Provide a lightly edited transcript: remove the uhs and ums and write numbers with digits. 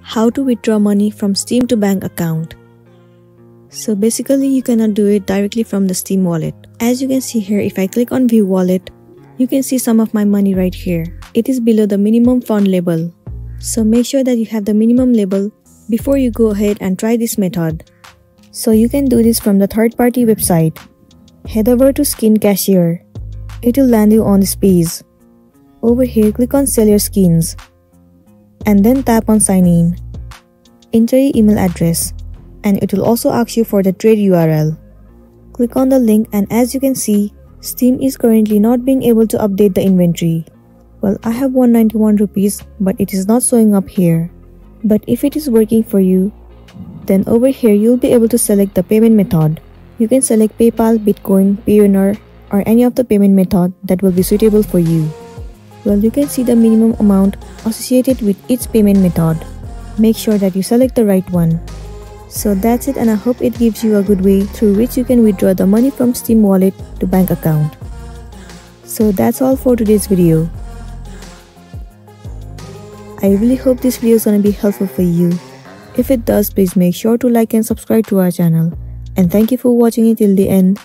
How to withdraw money from Steam to bank account. So basically you cannot do it directly from the Steam wallet. As you can see here, if I click on view wallet, you can see some of my money right here. It is below the minimum fund label. So make sure that you have the minimum label before you go ahead and try this method. So you can do this from the third-party website. Head over to Skin Cashier. It will land you on this page. Over here, click on Sell Your Skins. And then tap on Sign In. Enter your email address. And it will also ask you for the trade URL. Click on the link, and as you can see, Steam is currently not being able to update the inventory. Well, I have 191 rupees, but it is not showing up here. But if it is working for you, then over here you'll be able to select the payment method. You can select PayPal, Bitcoin, Payoneer, or any of the payment method that will be suitable for you. Well, you can see the minimum amount associated with each payment method. Make sure that you select the right one. So that's it, and I hope it gives you a good way through which you can withdraw the money from Steam wallet to bank account. So that's all for today's video. I really hope this video is gonna be helpful for you. If it does, please make sure to like and subscribe to our channel. And thank you for watching it till the end.